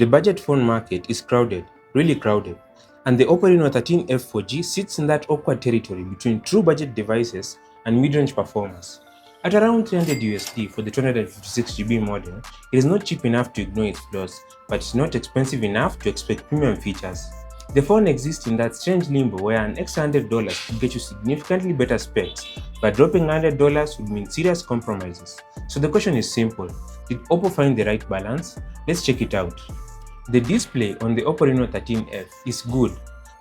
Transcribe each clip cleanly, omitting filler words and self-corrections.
The budget phone market is crowded, really crowded, and the Oppo Reno 13F 4G sits in that awkward territory between true budget devices and mid-range performance. At around 300 USD for the 256GB model, it is not cheap enough to ignore its flaws, but it's not expensive enough to expect premium features. The phone exists in that strange limbo where an extra $100 could get you significantly better specs, but dropping $100 would mean serious compromises. So the question is simple: did Oppo find the right balance? Let's check it out. The display on the Oppo Reno 13F is good,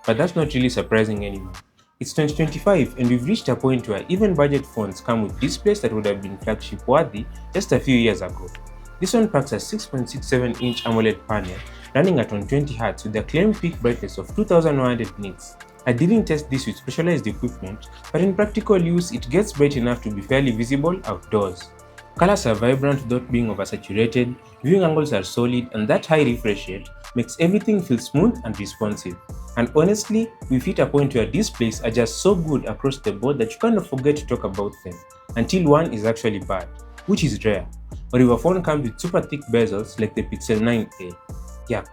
but that's not really surprising anymore. It's 2025 and we've reached a point where even budget phones come with displays that would have been flagship worthy just a few years ago. This one packs a 6.67-inch AMOLED panel running at 120Hz with a claimed peak brightness of 2100 nits. I didn't test this with specialized equipment, but in practical use it gets bright enough to be fairly visible outdoors. Colors are vibrant without being oversaturated, viewing angles are solid, and that high refresh rate makes everything feel smooth and responsive. And honestly, we've hit a point where displays are just so good across the board that you kind of forget to talk about them until one is actually bad, which is rare. Or if a phone comes with super thick bezels like the Pixel 9a. Yuck.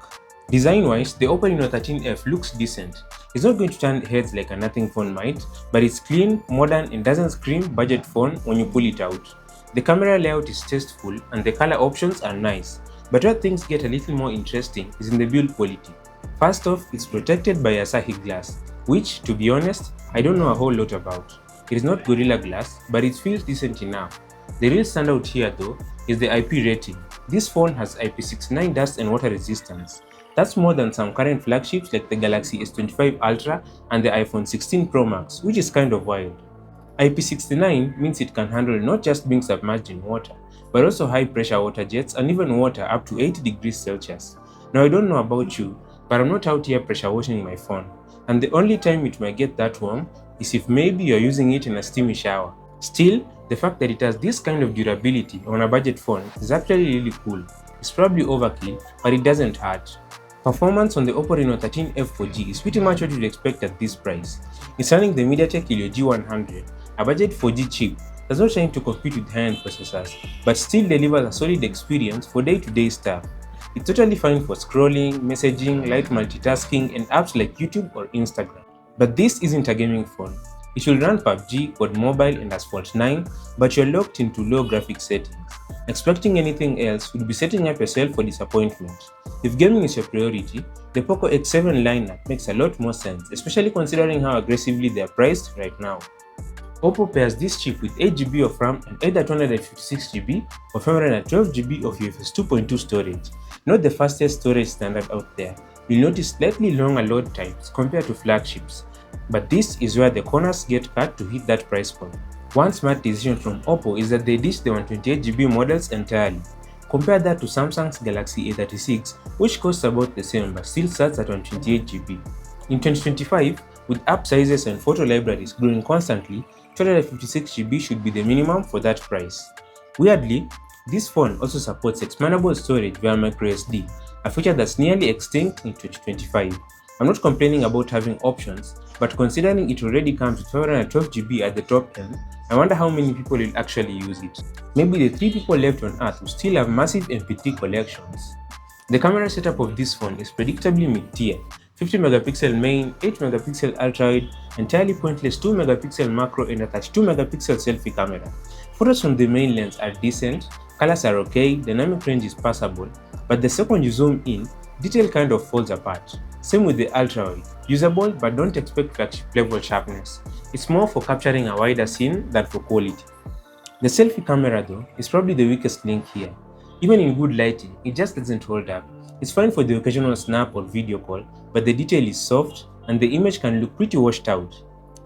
Design-wise, the Oppo Reno 13F looks decent. It's not going to turn heads like a nothing phone might, but it's clean, modern, and doesn't scream budget phone when you pull it out. The camera layout is tasteful and the color options are nice, but where things get a little more interesting is in the build quality. First off, it's protected by Asahi glass, which, to be honest, I don't know a whole lot about. It is not Gorilla Glass, but it feels decent enough. The real standout here though is the IP rating. This phone has IP69 dust and water resistance. That's more than some current flagships like the Galaxy S25 Ultra and the iPhone 16 Pro Max, which is kind of wild. IP69 means it can handle not just being submerged in water, but also high pressure water jets and even water up to 80 degrees Celsius. Now I don't know about you, but I'm not out here pressure washing my phone, and the only time it might get that warm is if maybe you're using it in a steamy shower. Still, the fact that it has this kind of durability on a budget phone is actually really cool. It's probably overkill, but it doesn't hurt. Performance on the Oppo Reno 13F 4G is pretty much what you'd expect at this price. It's running the MediaTek Helio G100, a budget 4G chip that's not trying to compete with high-end processors, but still delivers a solid experience for day-to-day stuff. It's totally fine for scrolling, messaging, light multitasking, and apps like YouTube or Instagram. But this isn't a gaming phone. It will run PUBG, COD Mobile, and Asphalt 9, but you're locked into low graphics settings. Expecting anything else would be setting up yourself for disappointment. If gaming is your priority, the Poco X7 lineup makes a lot more sense, especially considering how aggressively they are priced right now. Oppo pairs this chip with 8GB of RAM and either 256GB or 512GB of UFS 2.2 storage. Not the fastest storage standard out there. You'll notice slightly longer load times compared to flagships, but this is where the corners get cut to hit that price point. One smart decision from Oppo is that they ditched the 128GB models entirely. Compare that to Samsung's Galaxy A36, which costs about the same but still starts at 128GB. In 2025, with app sizes and photo libraries growing constantly, 256GB should be the minimum for that price. Weirdly, this phone also supports expandable storage via microSD, a feature that's nearly extinct in 2025. I'm not complaining about having options, but considering it already comes with 512GB at the top end, I wonder how many people will actually use it. Maybe the 3 people left on Earth will still have massive MP3 collections. The camera setup of this phone is predictably mid-tier. 50MP main, 8MP ultra-wide, entirely pointless 2MP macro and a 32MP selfie camera. Photos from the main lens are decent, colors are okay, dynamic range is passable, but the second you zoom in, detail kind of falls apart. Same with the ultra-wide, usable but don't expect flagship level sharpness. It's more for capturing a wider scene than for quality. The selfie camera though is probably the weakest link here. Even in good lighting, it just doesn't hold up. It's fine for the occasional snap or video call, but the detail is soft and the image can look pretty washed out.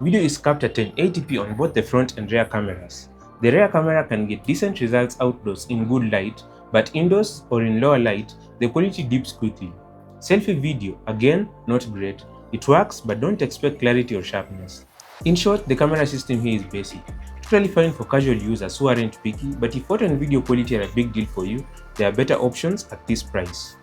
Video is capped at 1080p on both the front and rear cameras. The rear camera can get decent results outdoors in good light, but indoors or in lower light, the quality dips quickly. Selfie video, again, not great. It works, but don't expect clarity or sharpness. In short, the camera system here is basic. Totally fine for casual users who aren't picky, but if photo and video quality are a big deal for you, there are better options at this price.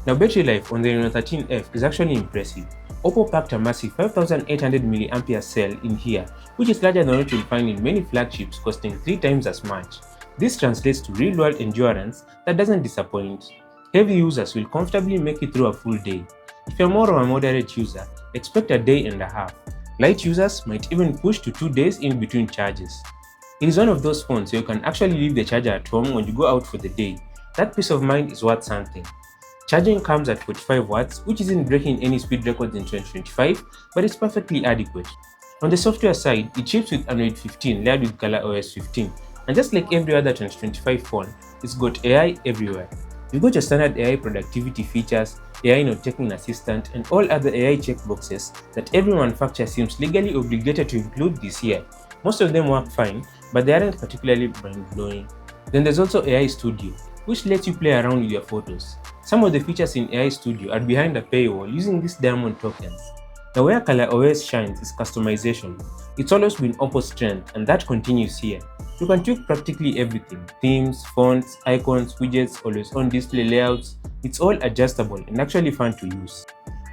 Now, battery life on the Reno 13F is actually impressive. Oppo packed a massive 5800mAh cell in here, which is larger than what you'll find in many flagships costing 3 times as much. This translates to real-world endurance that doesn't disappoint. Heavy users will comfortably make it through a full day. If you're more of a moderate user, expect a day and a half. Light users might even push to 2 days in between charges. It is one of those phones so you can actually leave the charger at home when you go out for the day. That peace of mind is worth something. Charging comes at 45 watts, which isn't breaking any speed records in 2025, but it's perfectly adequate. On the software side, it ships with Android 15 layered with ColorOS 15, and just like every other 2025 phone, it's got AI everywhere. You've got your standard AI productivity features, AI note-taking assistant, and all other AI checkboxes that every manufacturer seems legally obligated to include this year. Most of them work fine, but they aren't particularly mind-blowing. Then there's also AI Studio, which lets you play around with your photos. Some of the features in AI Studio are behind a paywall using these diamond tokens. Now where ColorOS shines is customization. It's always been Oppo's strength, and that continues here. You can tweak practically everything: themes, fonts, icons, widgets, always-on display layouts. It's all adjustable and actually fun to use.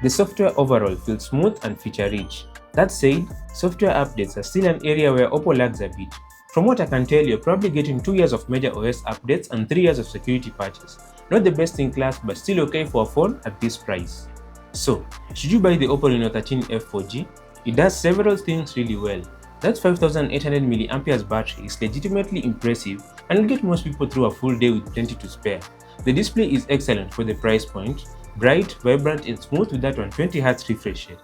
The software overall feels smooth and feature-rich. That said, software updates are still an area where Oppo lags a bit. From what I can tell, you're probably getting 2 years of major OS updates and 3 years of security patches. Not the best in class, but still okay for a phone at this price. So, should you buy the Oppo Reno 13F 4G? It does several things really well. That 5800 mAh battery is legitimately impressive and will get most people through a full day with plenty to spare. The display is excellent for the price point, bright, vibrant and smooth with that 120Hz refresh rate.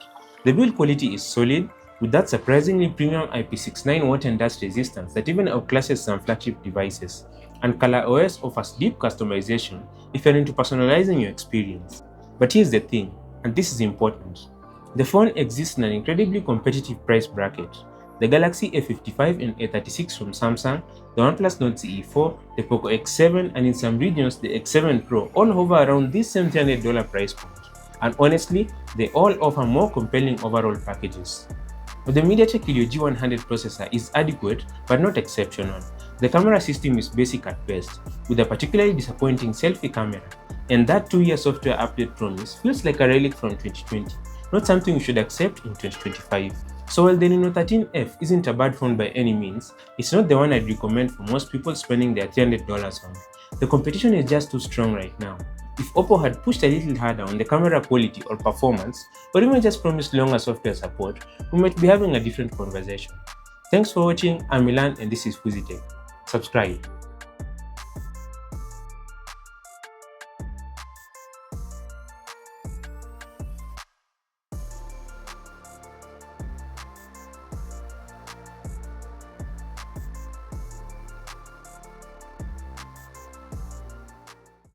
The build quality is solid, with that surprisingly premium IP69 water and dust resistance that even outclasses some flagship devices. And ColorOS offers deep customization if you're into personalizing your experience. But here's the thing, and this is important. The phone exists in an incredibly competitive price bracket. The Galaxy A55 and A36 from Samsung, the OnePlus Nord CE4, the Poco X7, and in some regions the X7 Pro all hover around this same $300 price point. And honestly, they all offer more compelling overall packages. But the MediaTek Helio G100 processor is adequate but not exceptional. The camera system is basic at best, with a particularly disappointing selfie camera, and that 2-year software update promise feels like a relic from 2020, not something you should accept in 2025. So while the Reno 13F isn't a bad phone by any means, it's not the one I'd recommend for most people spending their $300 on. The competition is just too strong right now. If Oppo had pushed a little harder on the camera quality or performance, or even just promised longer software support, we might be having a different conversation. Thanks for watching. I'm Milan and this is Fuzitech. Subscribe.